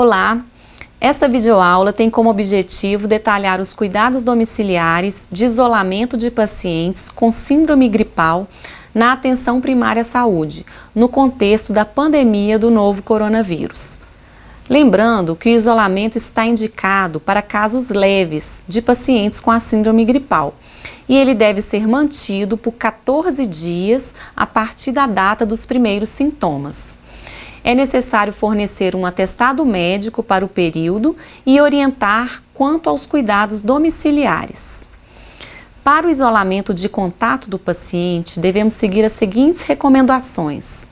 Olá! Esta videoaula tem como objetivo detalhar os cuidados domiciliares de isolamento de pacientes com síndrome gripal na atenção primária à saúde, no contexto da pandemia do novo coronavírus. Lembrando que o isolamento está indicado para casos leves de pacientes com a síndrome gripal e ele deve ser mantido por 14 dias a partir da data dos primeiros sintomas. É necessário fornecer um atestado médico para o período e orientar quanto aos cuidados domiciliares. Para o isolamento de contato do paciente, devemos seguir as seguintes recomendações.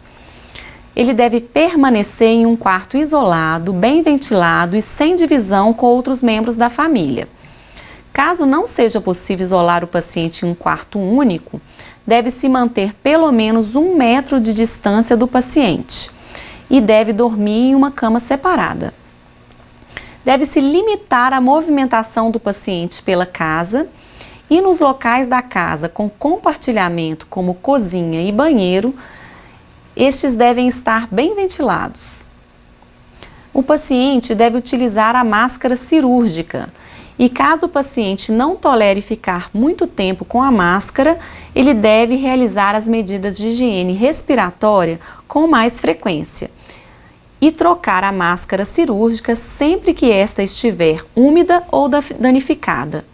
Ele deve permanecer em um quarto isolado, bem ventilado e sem divisão com outros membros da família. Caso não seja possível isolar o paciente em um quarto único, deve-se manter pelo menos 1 metro de distância do paciente e deve dormir em uma cama separada. Deve-se limitar a movimentação do paciente pela casa e nos locais da casa com compartilhamento, como cozinha e banheiro, estes devem estar bem ventilados. O paciente deve utilizar a máscara cirúrgica e caso o paciente não tolere ficar muito tempo com a máscara, ele deve realizar as medidas de higiene respiratória com mais frequência e trocar a máscara cirúrgica sempre que esta estiver úmida ou danificada.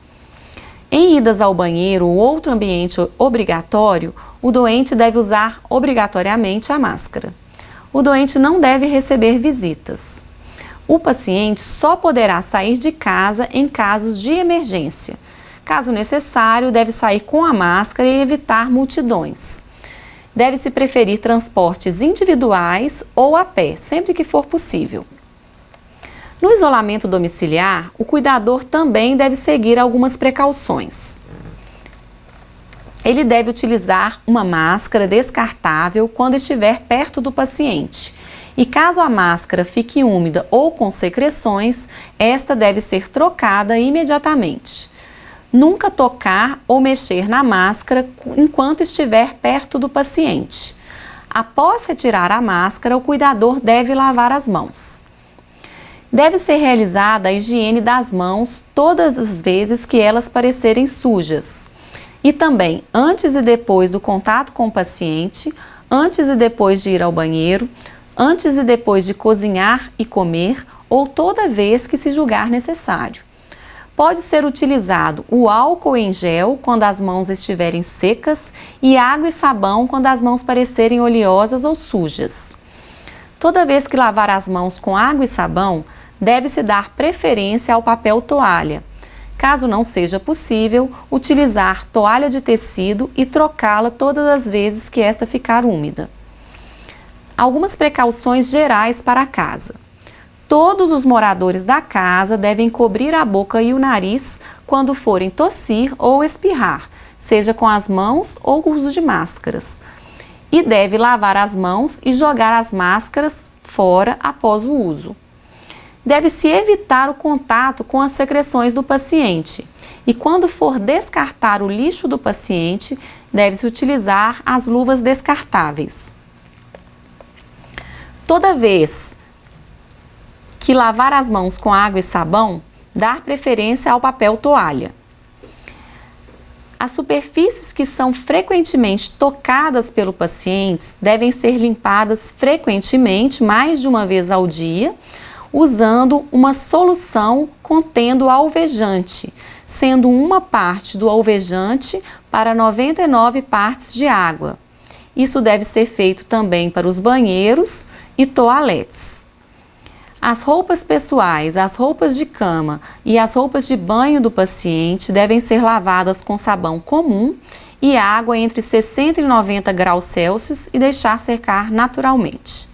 Em idas ao banheiro ou outro ambiente obrigatório, o doente deve usar obrigatoriamente a máscara. O doente não deve receber visitas. O paciente só poderá sair de casa em casos de emergência. Caso necessário, deve sair com a máscara e evitar multidões. Deve-se preferir transportes individuais ou a pé, sempre que for possível. No isolamento domiciliar, o cuidador também deve seguir algumas precauções. Ele deve utilizar uma máscara descartável quando estiver perto do paciente. E caso a máscara fique úmida ou com secreções, esta deve ser trocada imediatamente. Nunca tocar ou mexer na máscara enquanto estiver perto do paciente. Após retirar a máscara, o cuidador deve lavar as mãos. Deve ser realizada a higiene das mãos todas as vezes que elas parecerem sujas. E também antes e depois do contato com o paciente, antes e depois de ir ao banheiro, antes e depois de cozinhar e comer ou toda vez que se julgar necessário. Pode ser utilizado o álcool em gel quando as mãos estiverem secas e água e sabão quando as mãos parecerem oleosas ou sujas. Toda vez que lavar as mãos com água e sabão, deve-se dar preferência ao papel toalha. Caso não seja possível, utilizar toalha de tecido e trocá-la todas as vezes que esta ficar úmida. Algumas precauções gerais para a casa. Todos os moradores da casa devem cobrir a boca e o nariz quando forem tossir ou espirrar, seja com as mãos ou com o uso de máscaras. E deve lavar as mãos e jogar as máscaras fora após o uso. Deve-se evitar o contato com as secreções do paciente e quando for descartar o lixo do paciente, deve-se utilizar as luvas descartáveis. Toda vez que lavar as mãos com água e sabão, dar preferência ao papel toalha. As superfícies que são frequentemente tocadas pelo paciente devem ser limpadas frequentemente, mais de uma vez ao dia, usando uma solução contendo alvejante, sendo uma parte do alvejante para 99 partes de água. Isso deve ser feito também para os banheiros e toaletes. As roupas pessoais, as roupas de cama e as roupas de banho do paciente devem ser lavadas com sabão comum e água entre 60 e 90 graus Celsius e deixar secar naturalmente.